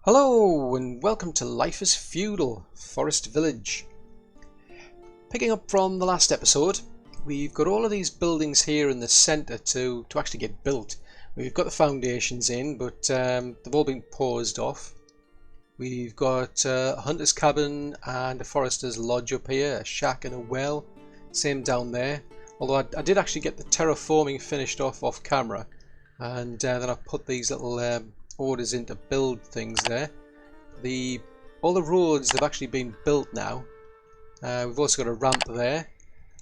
Hello and welcome to Life is Feudal, Forest Village. Picking up from the last episode, we've got all of these buildings here in the centre to actually get built. We've got the foundations in, but they've all been paused off. We've got a hunter's cabin and a forester's lodge up here, a shack and a well, same down there. Although I did actually get the terraforming finished off camera, and then I put these little orders in to build things there. All the roads have actually been built now. We've also got a ramp there.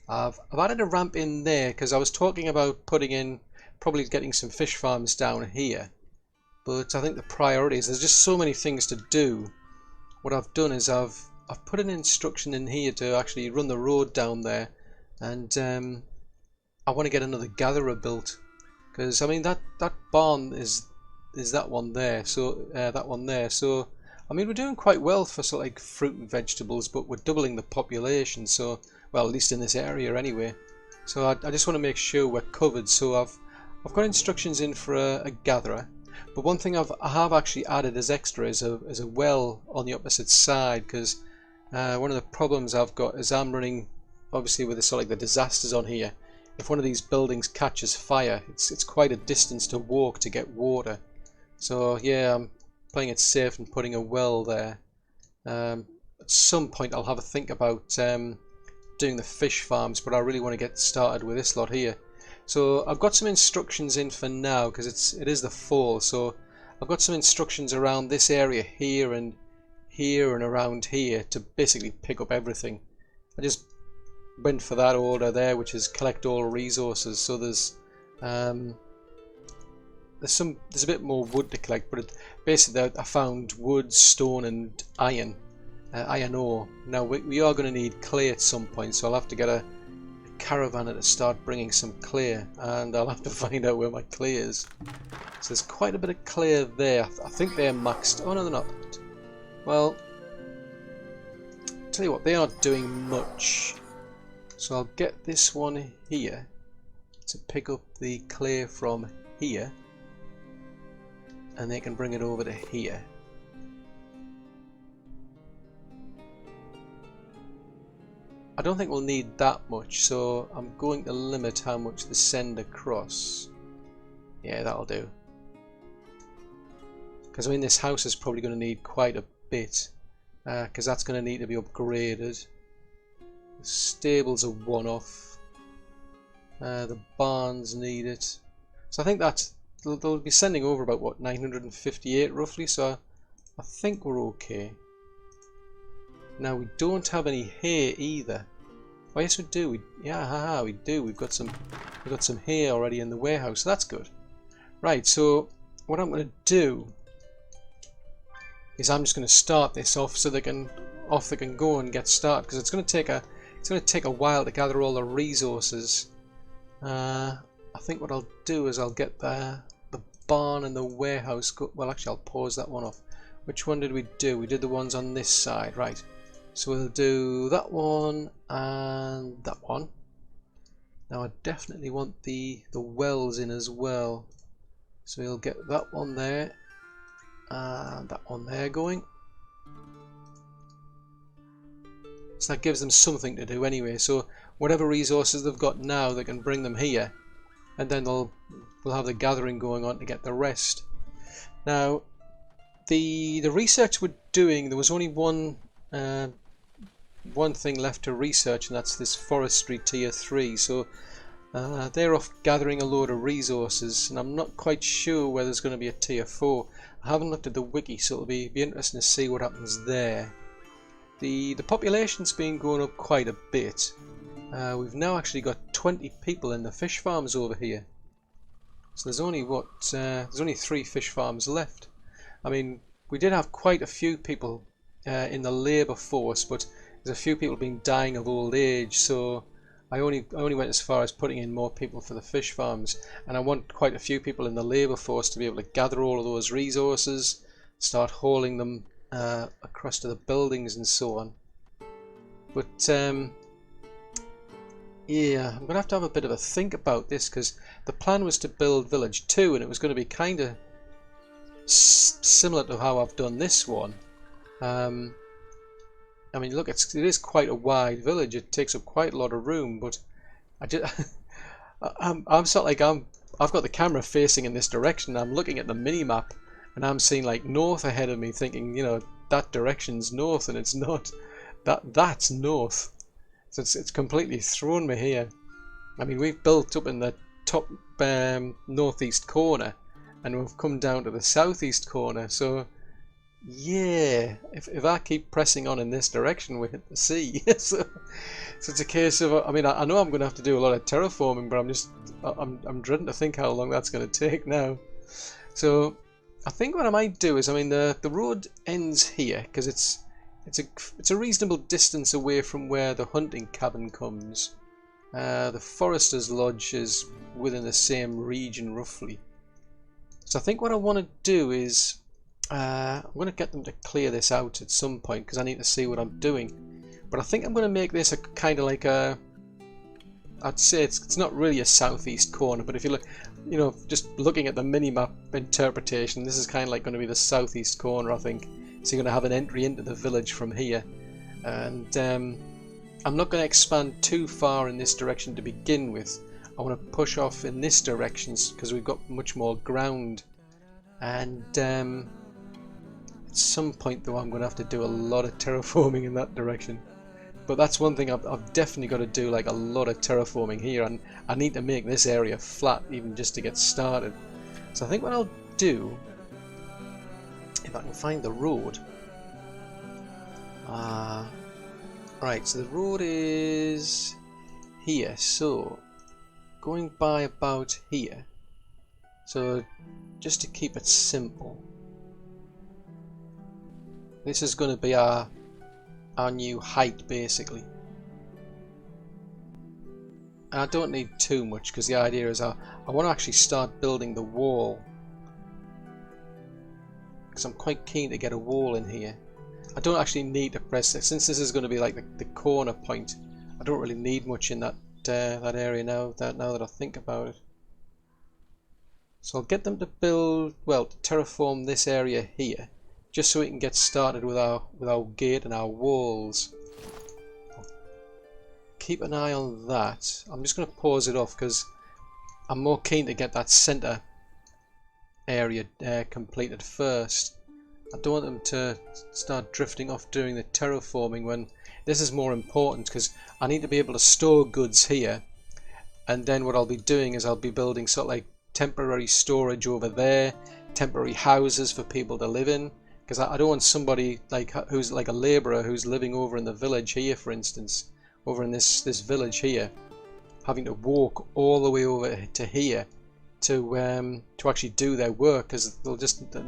I've added a ramp in there because I was talking about putting in, probably getting some fish farms down here. But I think the priority is there's just so many things to do. What I've done is I've put an instruction in here to actually run the road down there, and I want to get another gatherer built because I mean that barn is that one there. So that one there. So I mean we're doing quite well for sort of like fruit and vegetables, but we're doubling the population. So well, at least in this area anyway. So I just want to make sure we're covered. So I've got instructions in for a gatherer. But one thing I have actually added as extra is a well on the opposite side, because one of the problems I've got is I'm running, obviously with the sort of like the disasters on here. If one of these buildings catches fire, it's quite a distance to walk to get water. So yeah, I'm playing it safe and putting a well there. At some point I'll have a think about doing the fish farms, but I really want to get started with this lot here. So I've got some instructions in for now because it is the fall. So I've got some instructions around this area here and around here to basically pick up everything. I just went for that order there, which is collect all resources. So there's a bit more wood to collect, but basically I found wood, stone and iron ore. Now we are going to need clay at some point, so I'll have to get a caravan to start bringing some clay, and I'll have to find out where my clay is. So there's quite a bit of clay there. I think they're maxed. Oh no, they're not. Well, tell you what, they aren't doing much. So I'll get this one here to pick up the clay from here, and they can bring it over to here. I don't think we'll need that much, so I'm going to limit how much they send across. Yeah, that'll do. Because I mean this house is probably going to need quite a bit, because that's going to need to be upgraded. The stables are one-off. The barns need it. So I think they'll be sending over about what, 958 roughly, so I think we're okay. Now we don't have any hay either. Oh yes we do. We do. We've got some hay already in the warehouse, so that's good. Right, so what I'm going to do is I'm just going to start this off so they can go and get started, because it's going to take a while to gather all the resources. I think what I'll do is I'll get the barn and the warehouse. Well, actually I'll pause that one off. Which one did we do? We did the ones on this side, right? So we'll do that one and that one. Now I definitely want the wells in as well. So we'll get that one there and that one there going. So that gives them something to do anyway. So whatever resources they've got now, they can bring them here, and then we'll have the gathering going on to get the rest. Now the research we're doing, there was only one thing left to research, and that's this forestry tier 3. So they're off gathering a load of resources, and I'm not quite sure whether there's going to be a tier 4. I haven't looked at the wiki, so it'll be interesting to see what happens there. The population's been going up quite a bit. We've now actually got 20 people in the fish farms over here. So there's only there's only 3 fish farms left. I mean, we did have quite a few people in the labour force, but there's a few people been dying of old age, so I only went as far as putting in more people for the fish farms, and I want quite a few people in the labour force to be able to gather all of those resources, start hauling them across to the buildings and so on. But yeah, I'm gonna have to have a bit of a think about this, because the plan was to build village 2, and it was going to be kind of similar to how I've done this one. I mean, look, it is quite a wide village. It takes up quite a lot of room, but I just I'm sort of like I've got the camera facing in this direction. I'm looking at the mini map, and I'm seeing like north ahead of me, thinking, you know, that direction's north, and it's not. That's north. So it's completely thrown me here. I mean, we've built up in the top northeast corner, and we've come down to the southeast corner. So yeah, if I keep pressing on in this direction, we hit the sea. So it's a case of, I mean, I know I'm going to have to do a lot of terraforming, but I'm dreading to think how long that's going to take now. So I think what I might do is, I mean, the road ends here because it's a reasonable distance away from where the hunting cabin comes. The Forester's Lodge is within the same region roughly. So I think what I want to do is I'm going to get them to clear this out at some point because I need to see what I'm doing. But I think I'm going to make this a kind of like a, I'd say it's not really a southeast corner, but if you look, you know, just looking at the mini-map interpretation, this is kind of like going to be the southeast corner, I think. So you're going to have an entry into the village from here. And I'm not going to expand too far in this direction to begin with. I want to push off in this direction because we've got much more ground. And at some point though I'm going to have to do a lot of terraforming in that direction. But that's one thing I've definitely got to do, like a lot of terraforming here, and I need to make this area flat even just to get started. So I think what I'll do, if I can find the road. Right, so the road is here, so going by about here. So just to keep it simple, this is going to be our new height basically. And I don't need too much because the idea is I want to actually start building the wall, because I'm quite keen to get a wall in here. I don't actually need to press it since this is going to be like the corner point. I don't really need much in that area now that I think about it. So I'll get them to build, well, to terraform this area here, just so we can get started with our gate and our walls. Keep an eye on that. I'm just going to pause it off because I'm more keen to get that center area completed first. I don't want them to start drifting off doing the terraforming when this is more important, because I need to be able to store goods here, and then what I'll be doing is I'll be building sort of like temporary storage over there, temporary houses for people to live in, because I don't want somebody like who's like a labourer who's living over in the village here, for instance, over in this village here, having to walk all the way over to here to actually do their work, because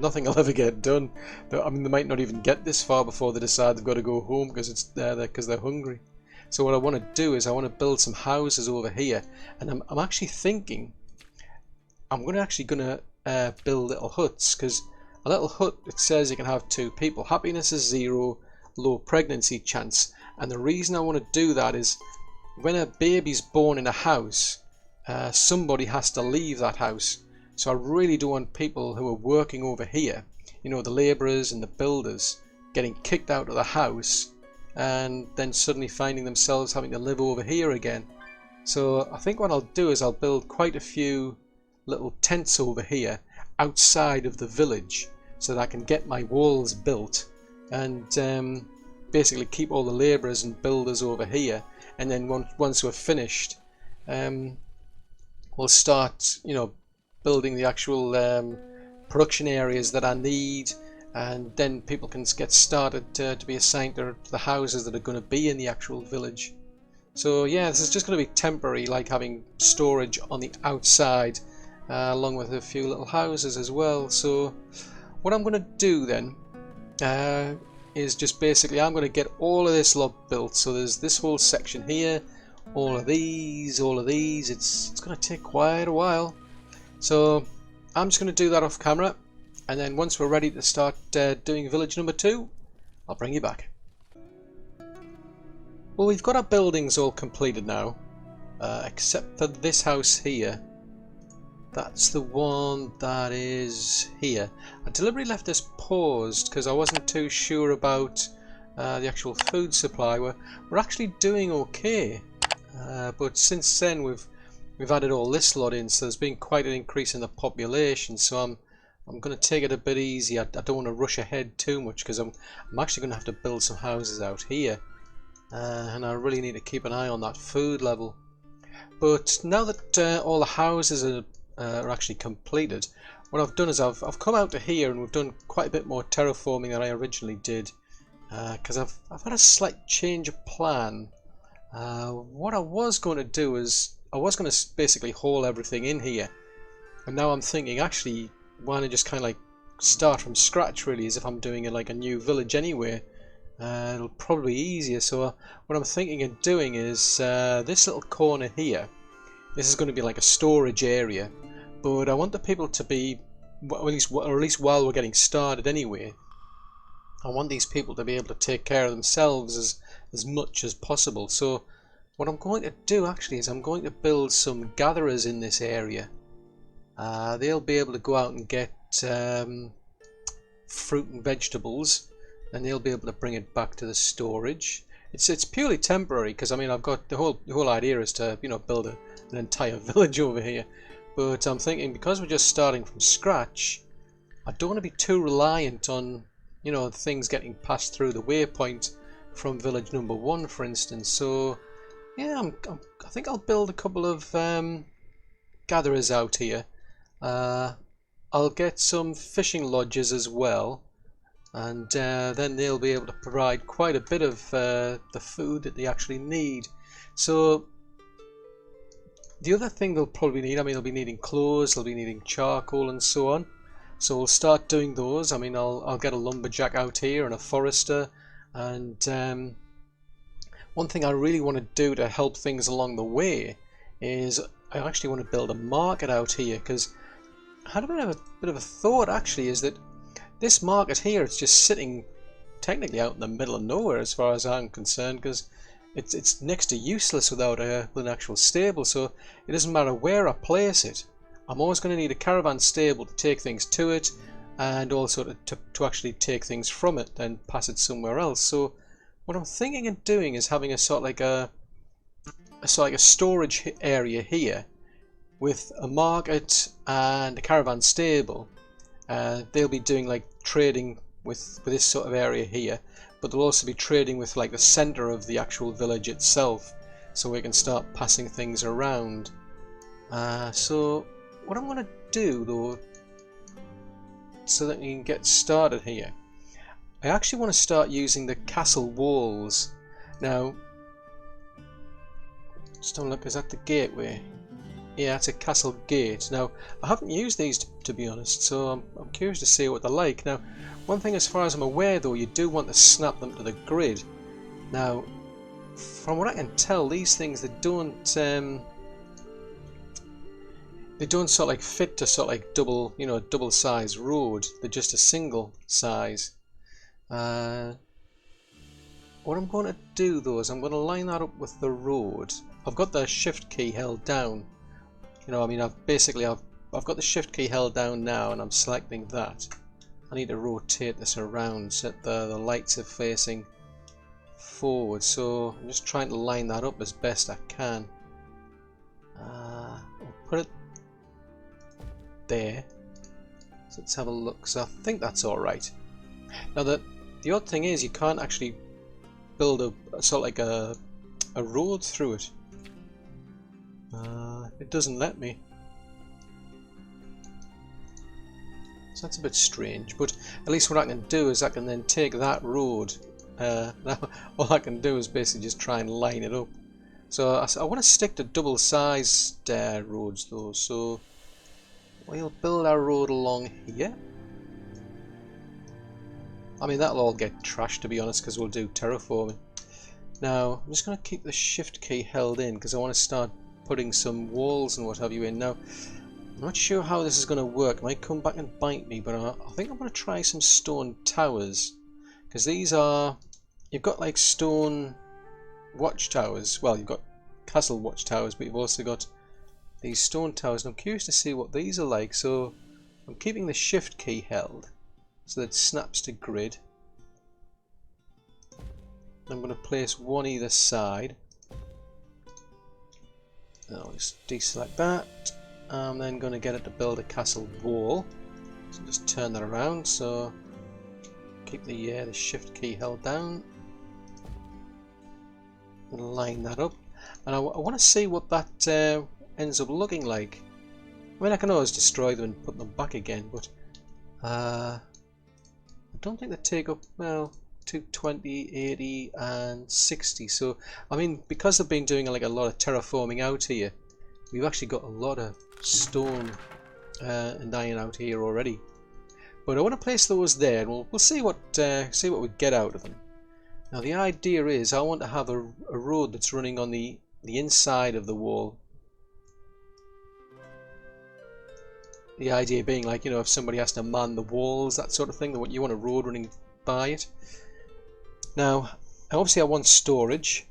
nothing will ever get done. I mean, they might not even get this far before they decide they've got to go home because they're hungry. So what I want to do is I want to build some houses over here, and I'm actually thinking I'm going to build little huts, because a little hut, it says you can have 2 people. Happiness is 0, low pregnancy chance. And the reason I want to do that is when a baby's born in a house, somebody has to leave that house. So I really don't want people who are working over here, you know, the labourers and the builders, getting kicked out of the house and then suddenly finding themselves having to live over here again. So I think what I'll do is I'll build quite a few little tents over here outside of the village so that I can get my walls built and basically keep all the labourers and builders over here, and then once we're finished we'll start, you know, building the actual production areas that I need, and then people can get started to be assigned to the houses that are going to be in the actual village. So yeah, this is just going to be temporary, like having storage on the outside along with a few little houses as well. So what I'm going to do then is just basically I'm going to get all of this lot built. So there's this whole section here, all of these, it's going to take quite a while. So I'm just going to do that off camera, and then once we're ready to start doing village number 2, I'll bring you back. Well, we've got our buildings all completed now, except for this house here. That's the one that is here. I deliberately left this paused because I wasn't too sure about the actual food supply. We're actually doing okay, but since then we've added all this lot in, so there's been quite an increase in the population. So I'm going to take it a bit easy. I don't want to rush ahead too much because I'm actually going to have to build some houses out here, and I really need to keep an eye on that food level. But now that all the houses are actually completed, what I've done is I've come out to here and we've done quite a bit more terraforming than I originally did, because I've had a slight change of plan. What I was going to do is I was going to basically haul everything in here, and now I'm thinking actually why not just kind of like start from scratch, really, as if I'm doing like a new village anyway. It'll probably be easier. So what I'm thinking of doing is this little corner here. This is going to be like a storage area, but I want the people to be, or at least while we're getting started anyway, I want these people to be able to take care of themselves as much as possible. So what I'm going to do actually is I'm going to build some gatherers in this area. They'll be able to go out and get fruit and vegetables, and they'll be able to bring it back to the storage. It's purely temporary because I mean I've got the whole idea is to build an entire village over here, but I'm thinking because we're just starting from scratch, I don't want to be too reliant on things getting passed through the waypoint from village number 1, for instance. So yeah, I think I'll build a couple of gatherers out here. I'll get some fishing lodges as well, and then they'll be able to provide quite a bit of the food that they actually need. So the other thing they'll probably need, I mean, they'll be needing clothes, they'll be needing charcoal and so on. So we'll start doing those. I mean, I'll get a lumberjack out here and a forester, and one thing I really want to do to help things along the way is I actually want to build a market out here, because I had a bit of a thought actually, is that this market here, it's just sitting technically out in the middle of nowhere as far as I'm concerned, because it's next to useless without an actual stable. So it doesn't matter where I place it, I'm always going to need a caravan stable to take things to it, and also to actually take things from it and pass it somewhere else. So what I'm thinking of doing is having a sort of like a storage area here with a market and a caravan stable. They'll be doing like trading with this sort of area here, but they'll also be trading with like the center of the actual village itself, so we can start passing things around. So what I'm going to do though, so that we can get started here, I actually want to start using the castle walls. Now just don't look, is that the gateway? Yeah, it's a castle gate. Now, I haven't used these to be honest, so I'm curious to see what they're like. Now, one thing as far as I'm aware though, you do want to snap them to the grid. Now, from what I can tell, these things, they don't sort of like fit to sort of like double size road. They're just a single size. What I'm going to do though is I'm going to line that up with the road. I've got the shift key held down. I mean, I've got the shift key held down now, and I'm selecting that. I need to rotate this around so that the lights are facing forward. So I'm just trying to line that up as best I can. I'll put it there. So let's have a look. So I think that's all right. Now the odd thing is you can't actually build a sort of like a road through it. It doesn't let me. So that's a bit strange, but at least what I can do is I can then take that road. Now all I can do is basically just try and line it up. So I want to stick to double-sized roads though, so we'll build our road along here. I mean, that'll all get trashed to be honest, because we'll do terraforming. Now I'm just going to keep the shift key held in because I want to start putting some walls and what have you in. Now I'm not sure how this is going to work. It might come back and bite me, but I think I'm going to try some stone towers, because these are, you've got like stone watchtowers. Well, you've got castle watchtowers, but you've also got these stone towers, and I'm curious to see what these are like. So I'm keeping the shift key held so that it snaps to grid. I'm going to place one either side. I'll just deselect that. I'm then going to get it to build a castle wall. So just turn that around. So keep the shift key held down. And line that up. And I want to see what that ends up looking like. I mean, I can always destroy them and put them back again, but I don't think they take up, well, 220, 80 and 60. So I mean, because they've been doing like a lot of terraforming out here, we've actually got a lot of stone and iron out here already. But I want to place those there, and we'll see what we get out of them. Now the idea is I want to have a road that's running on the inside of the wall. The idea being, like, you know, if somebody has to man the walls, that sort of thing, you want a road running by it. Now, obviously I want storage.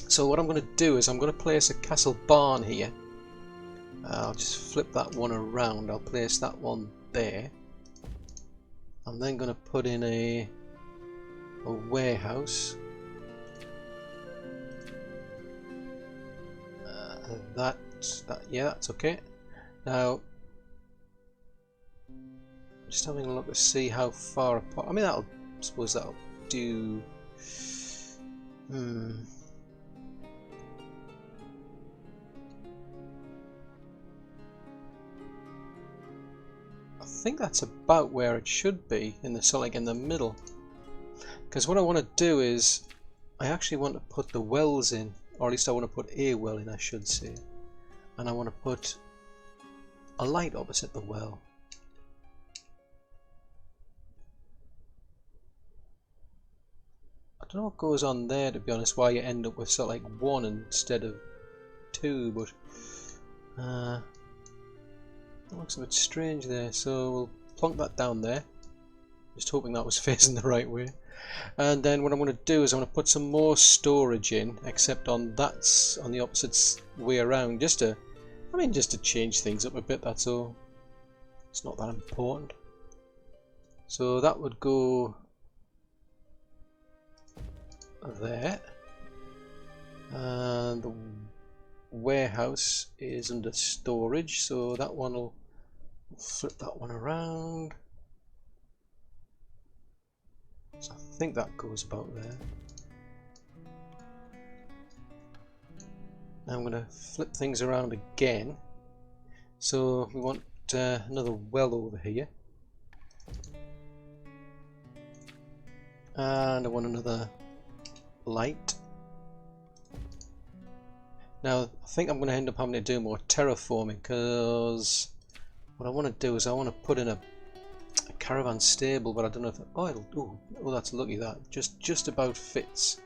So what I'm going to do is I'm going to place a castle barn here. I'll just flip that one around. I'll place that one there. I'm then going to put in a warehouse. Yeah, that's okay. Now, just having a look to see how far apart. I mean, I suppose that'll do. I think that's about where it should be, in the like in the middle. Because what I want to do is, I actually want to put the wells in, or at least I want to put a well in, I should say. And I want to put a light opposite the well. I don't know what goes on there, to be honest, why you end up with sort of like one instead of two, but it looks a bit strange there, so we'll plonk that down there. Just hoping that was facing the right way. And then what I'm going to do is I'm going to put some more storage in, except on the opposite way around, just to change things up a bit, that's all. It's not that important. So that would go there. And the warehouse is under storage, so that one will flip that one around. So I think that goes about there. Now I'm going to flip things around again. So we want another well over here. And I want another light. Now I think I'm going to end up having to do more terraforming, because what I want to do is I want to put in a caravan stable, but I don't know if oh, that's lucky, that just about fits.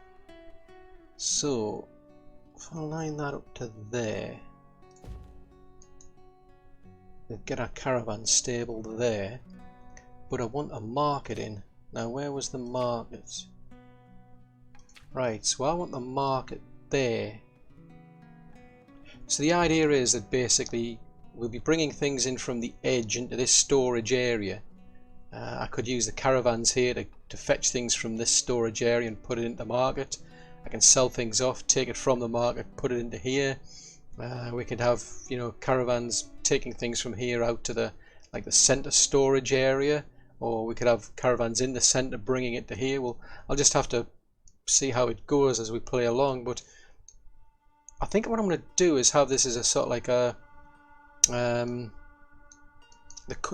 So if I line that up to there, we'll get our caravan stable there, but I want a market in. Now where was the market? Right, so I want the market there. So the idea is that basically we'll be bringing things in from the edge into this storage area. I could use the caravans here to fetch things from this storage area and put it into the market. I can sell things off, take it from the market, put it into here. We could have, you know, caravans taking things from here out to the center storage area, or we could have caravans in the center bringing it to here. Well, I'll just have to see how it goes as we play along, but I think what I'm going to do is have this as a sort of like a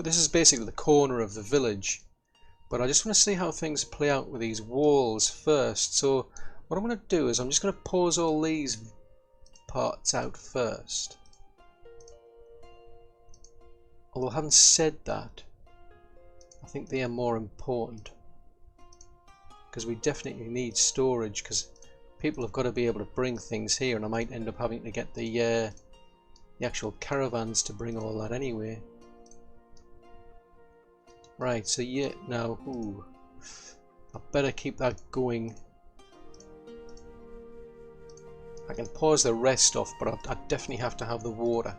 this is basically the corner of the village, but I just want to see how things play out with these walls first. So what I'm going to do is I'm just going to pause all these parts out first. Although I haven't said that, I think they are more important, because we definitely need storage, because people have got to be able to bring things here, and I might end up having to get the actual caravans to bring all that anyway. Right, so yeah, now, I better keep that going I can pause the rest off, but I definitely have to have the water.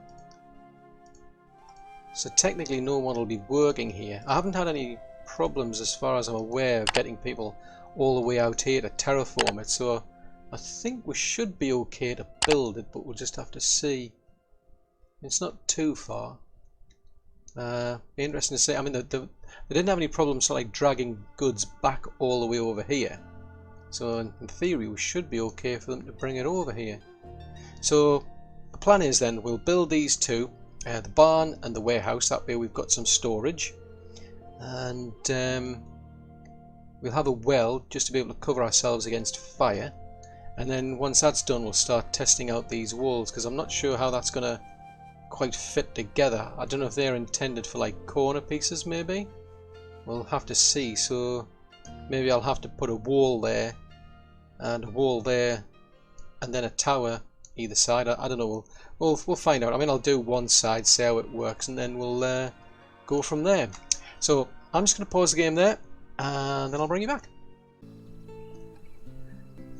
So technically no one will be working here. I haven't had any problems as far as I'm aware of getting people all the way out here to terraform it, so I think we should be okay to build it, but we'll just have to see. It's not too far. Be interesting to see. I mean, they didn't have any problems sort of like dragging goods back all the way over here, so in theory we should be okay for them to bring it over here. So the plan is then we'll build these two, the barn and the warehouse. That way we've got some storage, and we'll have a well just to be able to cover ourselves against fire. And then once that's done, we'll start testing out these walls, because I'm not sure how that's going to quite fit together. I don't know if they're intended for like corner pieces, maybe. We'll have to see. So maybe I'll have to put a wall there and a wall there and then a tower either side. I don't know. We'll find out. I mean, I'll do one side, see how it works, and then we'll go from there. So I'm just going to pause the game there, and then I'll bring you back.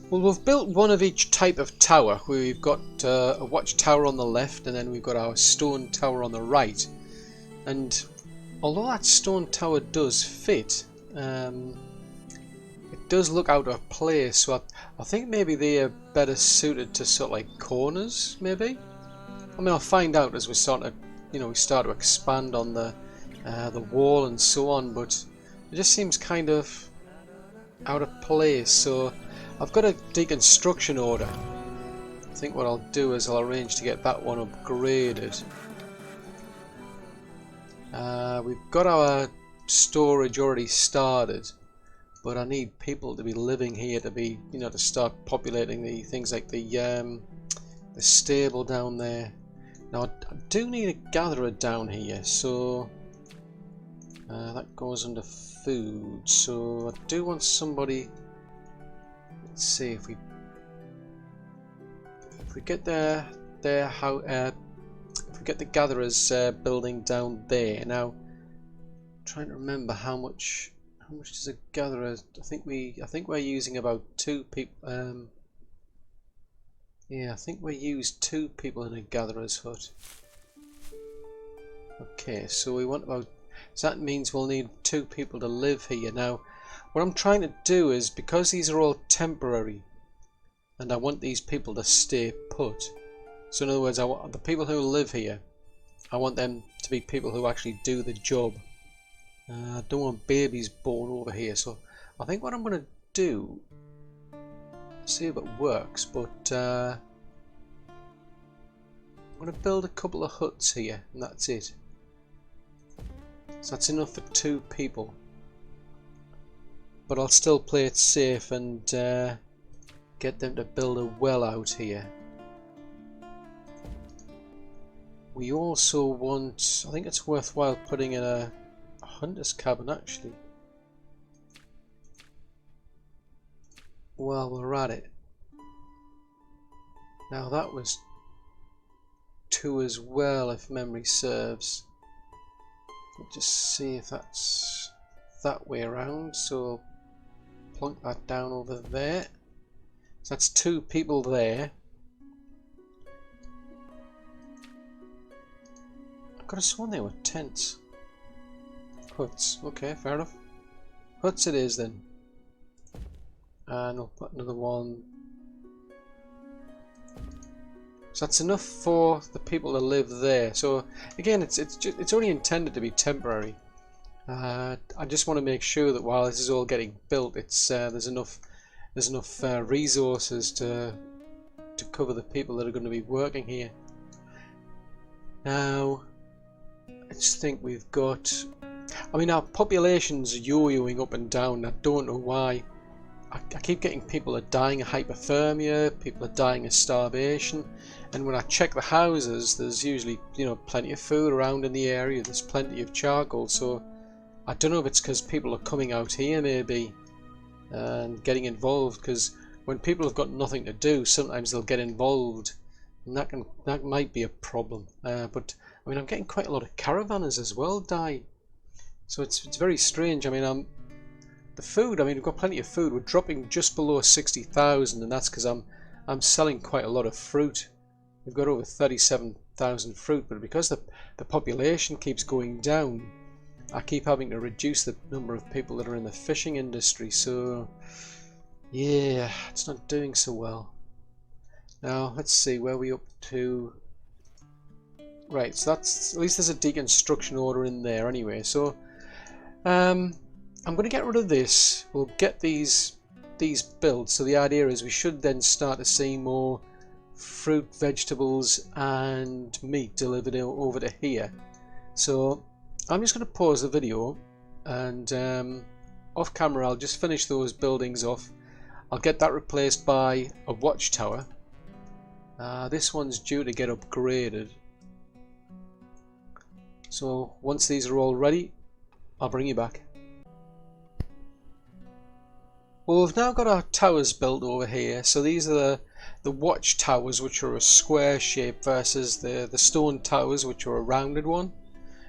Well, we've built one of each type of tower. We've got a watchtower on the left, and then we've got our stone tower on the right. And although that stone tower does fit, it does look out of place. So I think maybe they are better suited to sort of like corners, maybe. I mean, I'll find out as we start to, we start to expand on the wall and so on. But it just seems kind of out of place. So I've got a deconstruction order. I think what I'll do is I'll arrange to get that one upgraded. We've got our storage already started, but I need people to be living here to be, to start populating the things like the stable down there. Now I do need a gatherer down here, so that goes under food. So I do want somebody. Let's see if we get if we get the gatherers building down there. Now I'm trying to remember how much does a gatherer. I think we're using about 2 people. Yeah, I think we used 2 people in a gatherer's hut. Okay, so we want about. So that means we'll need 2 people to live here. Now, what I'm trying to do is, because these are all temporary, and I want these people to stay put. So in other words, I want the people who live here, I want them to be people who actually do the job. I don't want babies born over here. So I think what I'm going to do, see if it works, but I'm going to build a couple of huts here, and that's it. So that's enough for 2 people. But I'll still play it safe and get them to build a well out here. We also want, I think it's worthwhile putting in a hunter's cabin actually. While we're at it. Now that was 2 as well, if memory serves. Let's just see if that's that way around. So plunk that down over there. So that's 2 people there. I could have sworn they were tents. Huts. Okay, fair enough. Huts it is then. And we'll put another one. So that's enough for the people to live there. So again, it's only intended to be temporary. I just want to make sure that while this is all getting built, it's there's enough resources to cover the people that are going to be working here. Now, I just think we've got. I mean, our population's yo-yoing up and down. I don't know why. I keep getting people are dying of hypothermia, people are dying of starvation, and when I check the houses, there's usually plenty of food around in the area. There's plenty of charcoal, so I don't know if it's because people are coming out here maybe and getting involved. Because when people have got nothing to do, sometimes they'll get involved, and that might be a problem. But I mean, I'm getting quite a lot of caravanners as well die, so it's very strange. I mean, the food. I mean, we've got plenty of food. We're dropping just below 60,000, and that's because I'm I'm selling quite a lot of fruit. We've got over 37,000 fruit, but because the population keeps going down, I keep having to reduce the number of people that are in the fishing industry, so yeah, it's not doing so well. Now, let's see, where are we up to? Right, so that's, at least there's a deconstruction order in there anyway, so I'm going to get rid of this. We'll get these built, so the idea is we should then start to see more fruit, vegetables and meat delivered over to here. So I'm just going to pause the video, and off camera I'll just finish those buildings off. I'll get that replaced by a watchtower. This one's due to get upgraded, so once these are all ready I'll bring you back. Well, we've now got our towers built over here. So these are the watch towers, which are a square shape, versus the stone towers, which are a rounded one.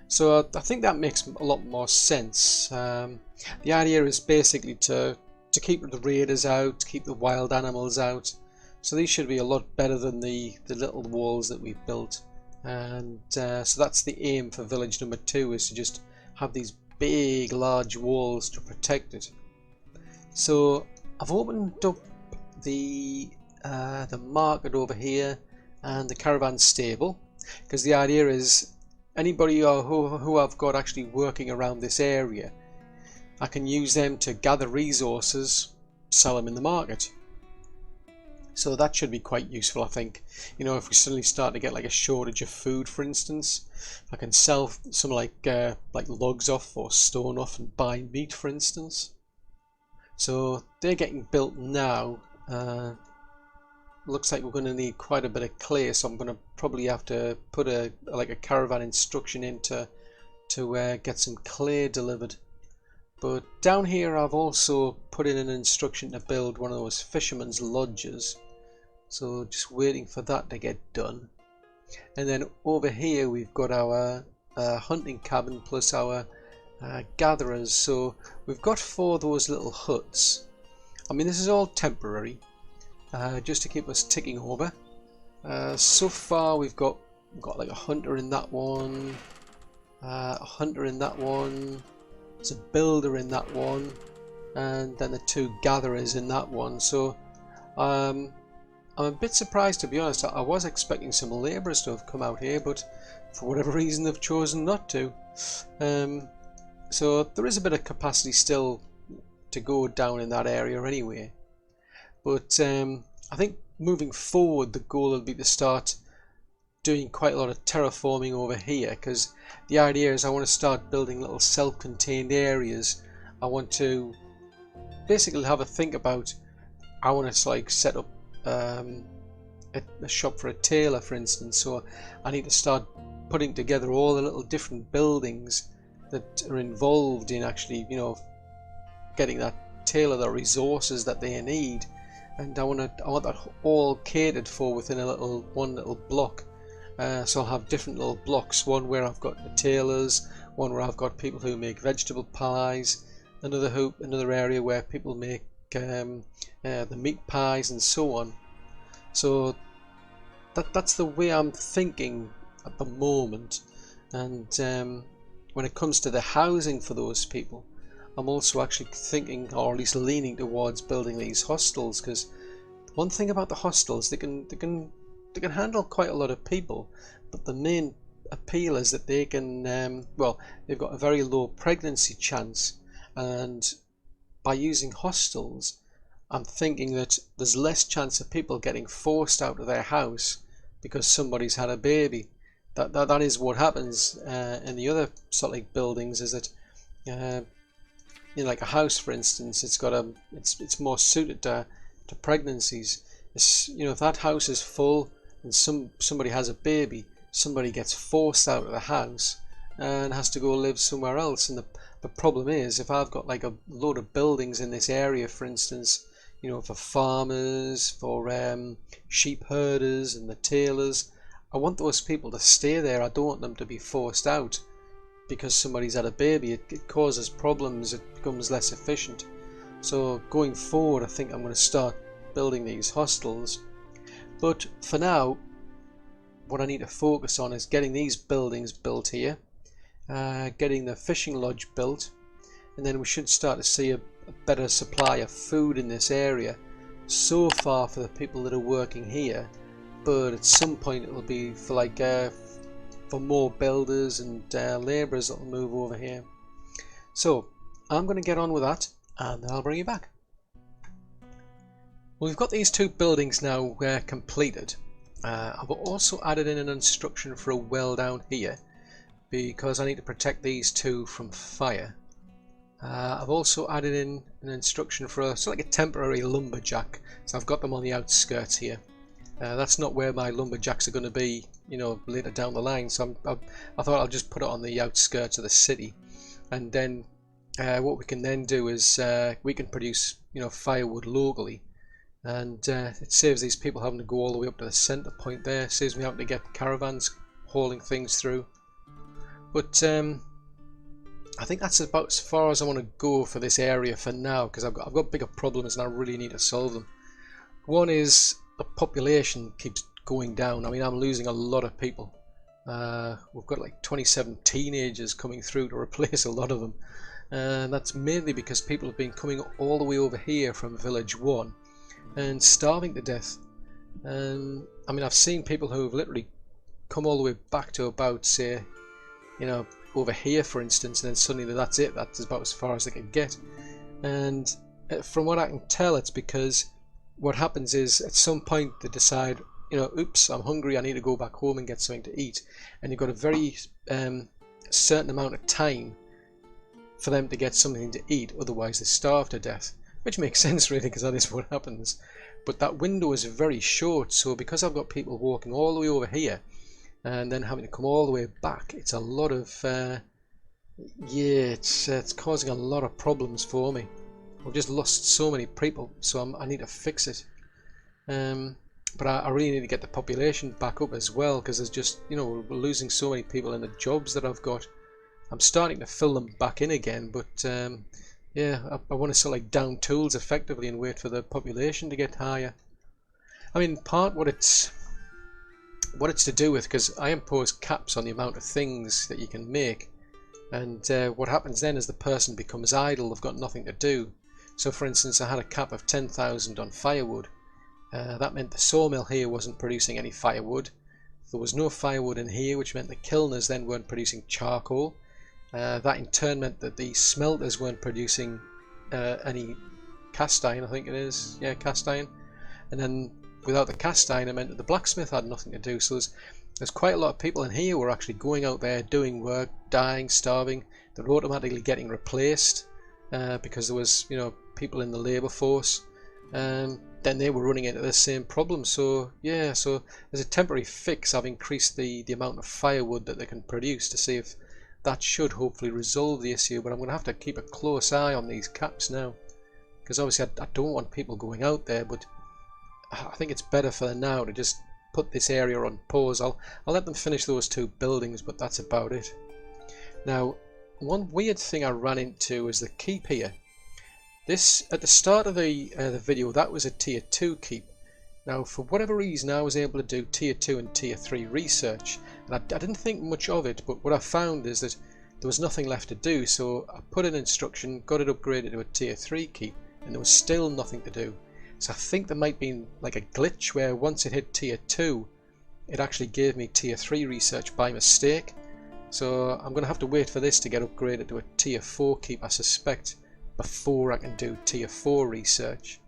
So I think that makes a lot more sense. The idea is basically to keep the raiders out, to keep the wild animals out. So these should be a lot better than the little walls that we've built. And so that's the aim for village number 2, is to just have these big large walls to protect it. So I've opened up the market over here and the caravan stable, because the idea is anybody who I've got actually working around this area, I can use them to gather resources, sell them in the market. So that should be quite useful, I think. You know, if we suddenly start to get like a shortage of food, for instance, I can sell some like logs off or stone off and buy meat, for instance. So they're getting built now. Looks like we're going to need quite a bit of clay, so I'm going to probably have to put a caravan instruction in to get some clay delivered. But down here I've also put in an instruction to build one of those fishermen's lodges, so just waiting for that to get done. And then over here we've got our hunting cabin plus our gatherers. So we've got 4 of those little huts. I mean, this is all temporary, just to keep us ticking over. So far we've got like a hunter in that one, a hunter in that one, there's a builder in that one, and then the 2 gatherers in that one. So I'm a bit surprised, to be honest. I was expecting some labourers to have come out here, but for whatever reason they've chosen not to. So there is a bit of capacity still to go down in that area anyway. But I think moving forward the goal will be to start doing quite a lot of terraforming over here, because the idea is I want to start building little self-contained areas. I want to basically have a think about, I want to like set up a shop for a tailor, for instance. So I need to start putting together all the little different buildings that are involved in actually, you know, getting that tailor the resources that they need. And I want that all catered for within one little block. So I'll have different little blocks, one where I've got the tailors, one where I've got people who make vegetable pies, another area where people make the meat pies and so on. So that's the way I'm thinking at the moment. And when it comes to the housing for those people, I'm also actually thinking, or at least leaning towards building these hostels, because one thing about the hostels, they can handle quite a lot of people, but the main appeal is that they can well, they've got a very low pregnancy chance, and by using hostels I'm thinking that there's less chance of people getting forced out of their house because somebody's had a baby. That is what happens in the other sort of like buildings, is that you know, like a house, for instance, it's more suited to pregnancies. You know, if that house is full and somebody has a baby, somebody gets forced out of the house and has to go live somewhere else. And the problem is, if I've got like a load of buildings in this area, for instance, you know, for farmers, for sheep herders and the tailors, I want those people to stay there. I don't want them to be forced out because somebody's had a baby. It causes problems, it becomes less efficient. So going forward, I think I'm going to start building these hostels But for now, what I need to focus on is getting these buildings built here, getting the fishing lodge built, and then we should start to see a better supply of food in this area. So far for the people that are working here, but at some point it'll be for like for more builders and labourers that'll move over here. So I'm going to get on with that, and then I'll bring you back. Well, we've got these two buildings now completed. I've also added in an instruction for a well down here because I need to protect these two from fire. I've also added in an instruction for like a temporary lumberjack, so I've got them on the outskirts here. That's not where my lumberjacks are going to be, you know, later down the line, so I thought I'll just put it on the outskirts of the city, and then what we can then do is we can produce, you know, firewood locally, and it saves these people having to go all the way up to the centre point there. Saves me having to get caravans hauling things through. But I think that's about as far as I want to go for this area for now, because I've got bigger problems and I really need to solve them. One is the population keeps going down. I mean, I'm losing a lot of people. We've got like 27 teenagers coming through to replace a lot of them, and that's mainly because people have been coming all the way over here from village 1 and starving to death. And I mean, I've seen people who have literally come all the way back to about, say, you know, over here for instance, and then suddenly that's it, that's about as far as they can get. And from what I can tell, it's because what happens is at some point they decide, you know, oops, I'm hungry, I need to go back home and get something to eat, and you've got a very certain amount of time for them to get something to eat, otherwise they starve to death, which makes sense really, because that is what happens. But that window is very short, so because I've got people walking all the way over here and then having to come all the way back, it's a lot of yeah, it's causing a lot of problems for me. I've just lost so many people, so I need to fix it. But I really need to get the population back up as well, because there's just, you know, we're losing so many people in the jobs that I've got. I'm starting to fill them back in again, but yeah, I want to sort of like down tools effectively and wait for the population to get higher. I mean, part what it's to do with, because I impose caps on the amount of things that you can make, and what happens then is the person becomes idle, they've got nothing to do. So for instance, I had a cap of 10,000 on firewood. That meant the sawmill here wasn't producing any firewood. There was no firewood in here, which meant the kilners then weren't producing charcoal. That in turn meant that the smelters weren't producing any cast iron, I think it is, yeah, cast iron. And then without the cast iron, it meant that the blacksmith had nothing to do. So there's quite a lot of people in here who are actually going out there doing work, dying, starving. They're automatically getting replaced because there was, you know, people in the labour force. Then they were running into the same problem. So yeah, so as a temporary fix, I've increased the amount of firewood that they can produce to see if that should hopefully resolve the issue. But I'm going to have to keep a close eye on these caps now, because obviously I don't want people going out there, but I think it's better for now to just put this area on pause. I'll let them finish those two buildings, but that's about it. Now, one weird thing I ran into is the keep here. This, at the start of the video, that was a tier 2 keep. Now, for whatever reason, I was able to do tier 2 and tier 3 research, and I didn't think much of it, but what I found is that there was nothing left to do, so I put an instruction, got it upgraded to a tier 3 keep, and there was still nothing to do. So I think there might be like a glitch where once it hit tier 2, it actually gave me tier 3 research by mistake. So I'm going to have to wait for this to get upgraded to a tier 4 keep, I suspect, before I can do tier 4 research.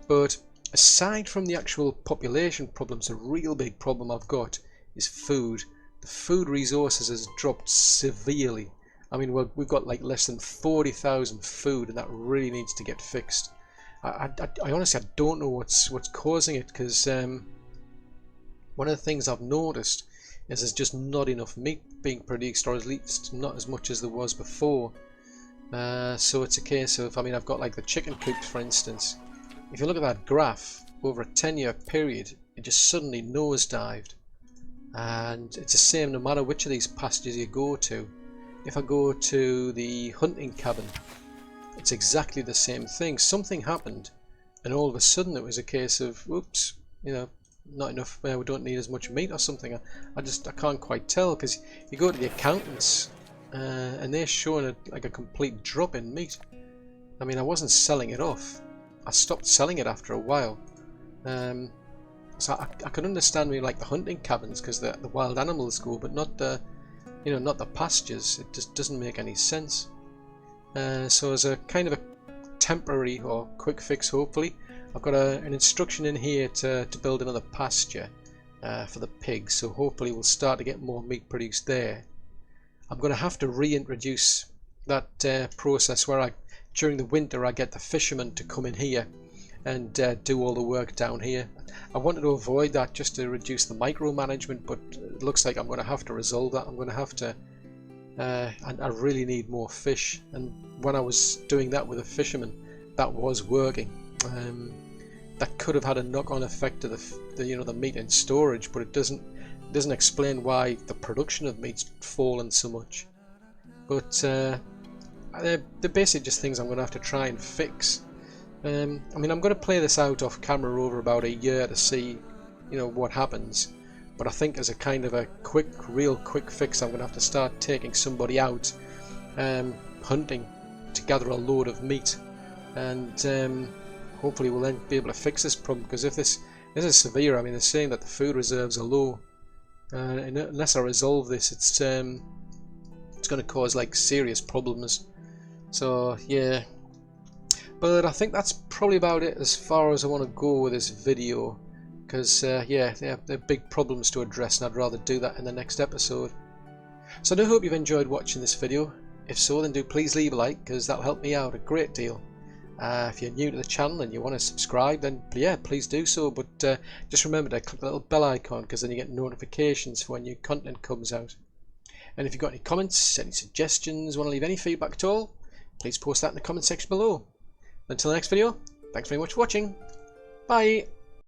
But aside from the actual population problems, a real big problem I've got is food. The food resources has dropped severely. I mean, we've got like less than 40,000 food, and that really needs to get fixed. I honestly, I don't know what's causing it, because one of the things I've noticed is there's just not enough meat being produced, or at least not as much as there was before. So it's a case of, I mean, I've got like the chicken coops, for instance. If you look at that graph, over a 10-year period, it just suddenly nosedived. And it's the same no matter which of these pastures you go to. If I go to the hunting cabin, it's exactly the same thing. Something happened, and all of a sudden it was a case of, oops, you know, not enough, we don't need as much meat or something. I can't quite tell, because you go to the accountants and they're showing like a complete drop in meat. I mean, I wasn't selling it off. I stopped selling it after a while. So I can understand maybe like the hunting cabins, because the wild animals go, but not the, not the pastures. It just doesn't make any sense. So as a kind of a temporary or quick fix, hopefully, I've got an instruction in here to build another pasture for the pigs. So hopefully we'll start to get more meat produced there. I'm going to have to reintroduce that process where during the winter I get the fishermen to come in here and do all the work down here. I wanted to avoid that just to reduce the micromanagement, but it looks like I'm going to have to resolve that. I'm going to have to I really need more fish, and when I was doing that with the fishermen, that was working. That could have had a knock-on effect to the meat in storage, but it doesn't explain why the production of meat's fallen so much. But they're basically just things I'm going to have to try and fix. I mean, I'm going to play this out off camera over about a year to see, what happens. But I think as a kind of a real quick fix, I'm going to have to start taking somebody out hunting to gather a load of meat, and hopefully we'll then be able to fix this problem. Because if this is severe, I mean, they're saying that the food reserves are low, and unless I resolve this, it's going to cause like serious problems. So yeah, but I think that's probably about it as far as I want to go with this video. Because yeah, they're big problems to address, and I'd rather do that in the next episode. So I do hope you've enjoyed watching this video. If so, then do please leave a like, because that'll help me out a great deal. If you're new to the channel and you want to subscribe, then yeah, please do so. But just remember to click the little bell icon, because then you get notifications for when new content comes out. And if you've got any comments, any suggestions, want to leave any feedback at all, please post that in the comment section below. Until the next video, thanks very much for watching. Bye!